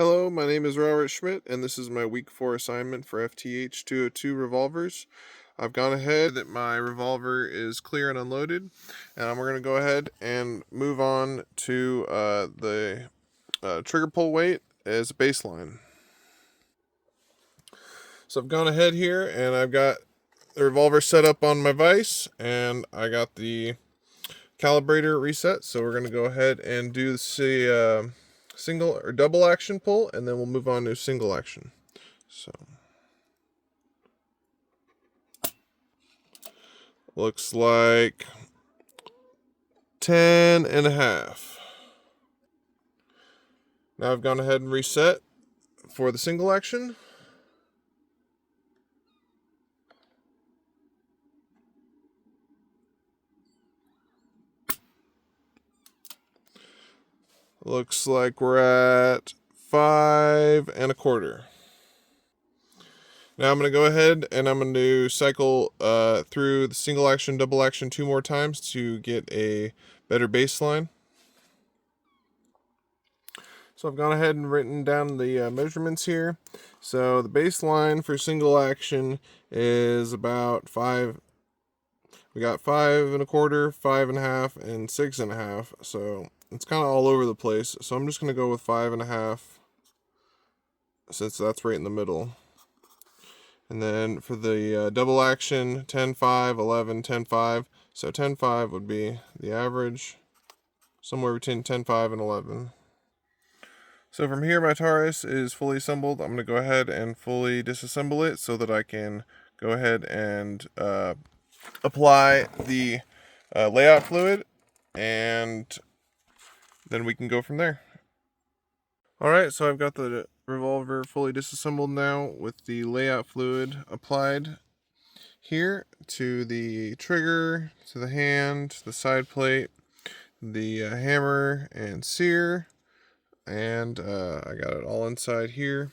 Hello, my name is Robert Schmidt, and this is my week 4 assignment for FTH 202 revolvers. I've gone ahead that my revolver is clear and unloaded, and we're going to go ahead and move on to the trigger pull weight as a baseline. So I've gone ahead here, and I've got the revolver set up on my vise, and I got the calibrator reset. So we're going to go ahead and do the single or double action pull, and then we'll move on to single action. So looks like 10 and a half. Now I've gone ahead and reset for the single action. Looks like we're at 5 1/4. Now I'm going to go ahead and I'm going to cycle through the single action, double action 2 more times to get a better baseline. So I've gone ahead and written down the measurements here. So the baseline for single action is about 5. We got 5 1/4, 5 1/2, and 6 1/2. So it's kind of all over the place. So I'm just going to go with 5 1/2 since that's right in the middle. And then for the double action, 10 5, 11, 10 5. So 10 5 would be the average, somewhere between 10 5 and 11. So from here, my Taurus is fully assembled. I'm going to go ahead and fully disassemble it so that I can go ahead and apply the layout fluid, and then we can go from there. Alright, so I've got the revolver fully disassembled now with the layout fluid applied here to the trigger, to the hand, the side plate, the hammer and sear, and I got it all inside here.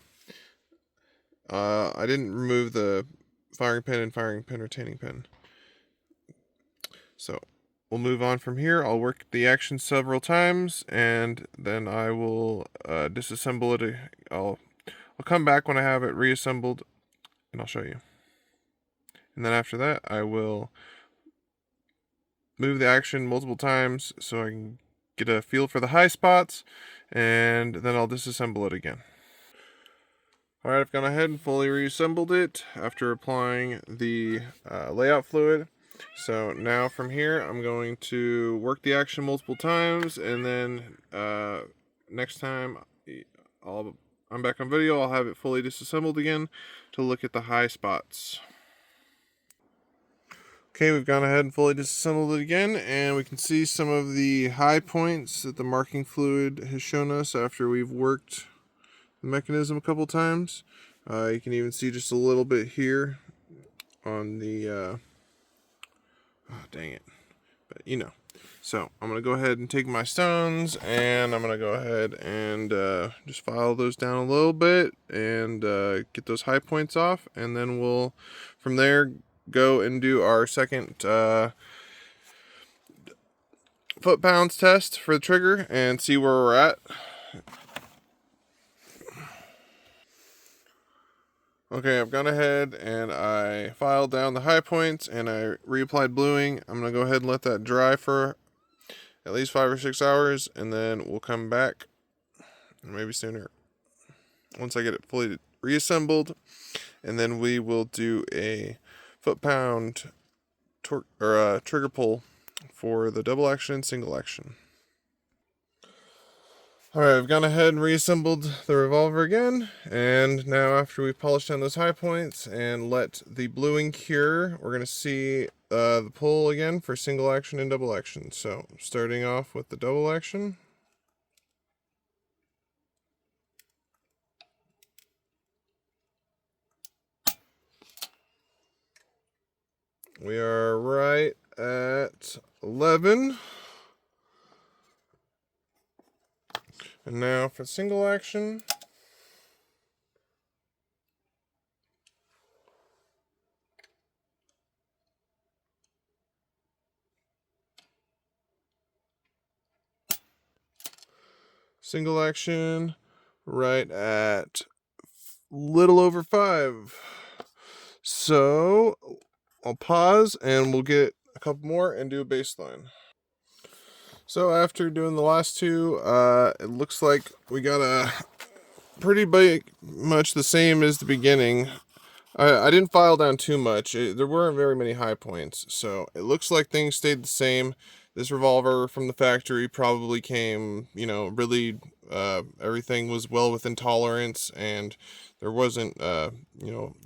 I didn't remove the firing pin and firing pin retaining pin. So we'll move on from here. I'll work the action several times, and then I will disassemble it. I'll come back when I have it reassembled, and I'll show you. And then after that, I will move the action multiple times so I can get a feel for the high spots, and then I'll disassemble it again. Alright, I've gone ahead and fully reassembled it after applying the layout fluid. So now from here, I'm going to work the action multiple times, and then next time I'm back on video, I'll have it fully disassembled again to look at the high spots. Okay, we've gone ahead and fully disassembled it again, and we can see some of the high points that the marking fluid has shown us after we've worked the mechanism a couple times. You can even see just a little bit here on the oh, dang it, but you know. So I'm going to go ahead and take my stones, and I'm going to go ahead and just file those down a little bit and get those high points off, and then we'll from there go and do our second foot-pounds test for the trigger and see where we're at. Okay, I've gone ahead and I filed down the high points and I reapplied bluing. I'm going to go ahead and let that dry for at least 5 or 6 hours, and then we'll come back, maybe sooner, once I get it fully reassembled, and then we will do a foot-pound trigger pull for the double action and single action. Alright, I've gone ahead and reassembled the revolver again, and now after we've polished down those high points and let the bluing cure, we're going to see the pull again for single action and double action. So starting off with the double action. We are right at 11. And now for single action. Single action, right at little over 5. So I'll pause and we'll get a couple more and do a baseline. So after doing the last two, it looks like we got a pretty much the same as the beginning. I didn't file down too much. There weren't very many high points, so it looks like things stayed the same. This revolver from the factory probably came, really, everything was well within tolerance, and there wasn't, a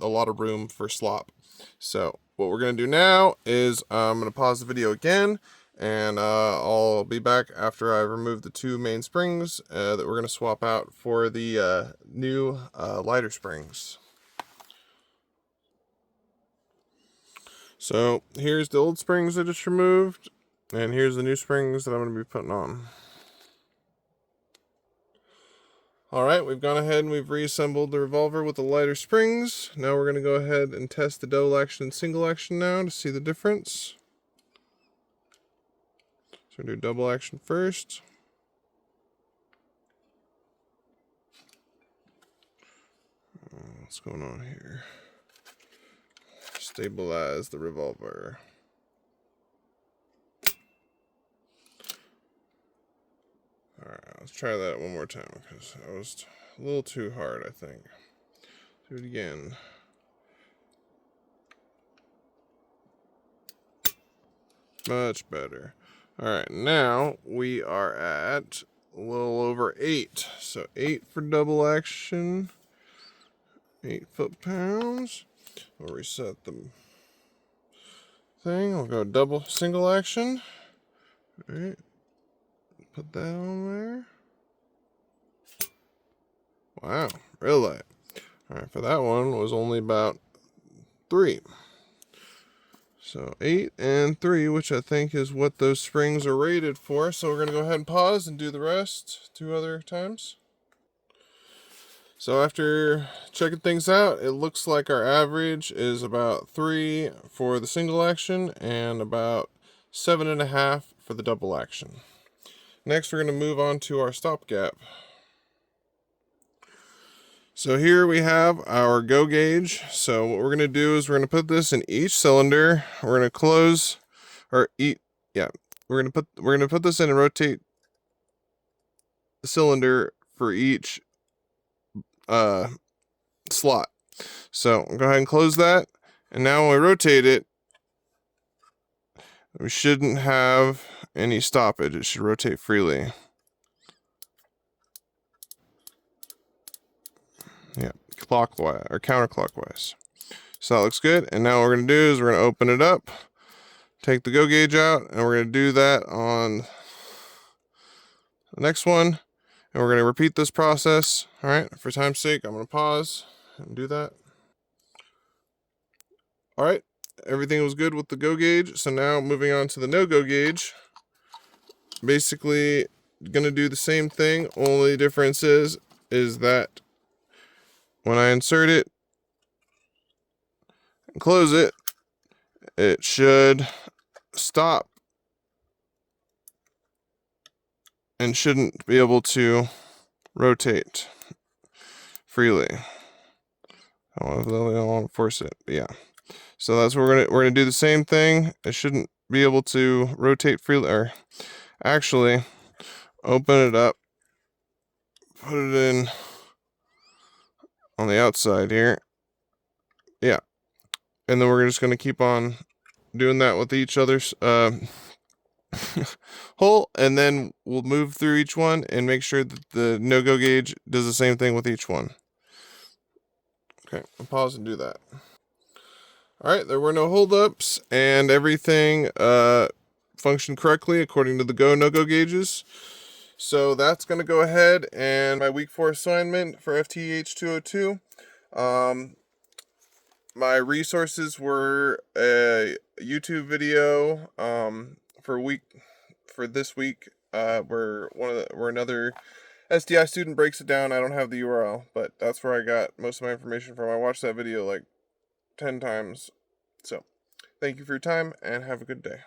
lot of room for slop. So what we're going to do now is I'm going to pause the video again, and I'll be back after I remove the 2 main springs that we're going to swap out for the new lighter springs. So here's the old springs I just removed, and here's the new springs that I'm going to be putting on. Alright, we've gone ahead and we've reassembled the revolver with the lighter springs. Now we're going to go ahead and test the double action and single action now to see the difference. So we're going to do double action first. What's going on here? Stabilize the revolver. Alright, let's try that one more time because that was a little too hard, I think. Do it again. Much better. Alright, now we are at a little over 8. So 8 for double action. 8 foot-pounds. We'll reset the thing. We'll go single action. Alright. Put that on there. Wow, real light. Alright, for that one was only about 3. So 8 and 3, which I think is what those springs are rated for. So we're going to go ahead and pause and do the rest 2 other times. So after checking things out, it looks like our average is about 3 for the single action and about 7.5 for the double action. Next, we're going to move on to our stopgap. So here we have our go gauge. So what we're going to do is we're going to put this in each cylinder. We're going to close or we're going to put this in and rotate the cylinder for each slot. So go ahead and close that, and now when we rotate it, we shouldn't have any stoppage. It should rotate freely. Yeah, clockwise or counterclockwise. So that looks good. And now what we're going to do is we're going to open it up, take the go gauge out, and we're going to do that on the next one. And we're going to repeat this process. All right, for time's sake, I'm going to pause and do that. All right, everything was good with the go gauge. So now moving on to the no go gauge. Basically going to do the same thing. Only difference is that when I insert it and close it, it should stop and shouldn't be able to rotate freely. I don't want to force it, but yeah. So that's what we're gonna do the same thing. It shouldn't be able to rotate freely, or actually open it up, put it in on the outside here. Yeah. And then we're just gonna keep on doing that with each other's hole, and then we'll move through each one and make sure that the no-go gauge does the same thing with each one. Okay, I'll pause and do that. Alright, there were no holdups, and everything functioned correctly according to the no-go gauges. So that's going to go ahead and my week 4 assignment for FTEH 202. My resources were a YouTube video for this week, where another SDI student breaks it down. I don't have the URL, but that's where I got most of my information from. I watched that video like 10 times. So, thank you for your time and have a good day.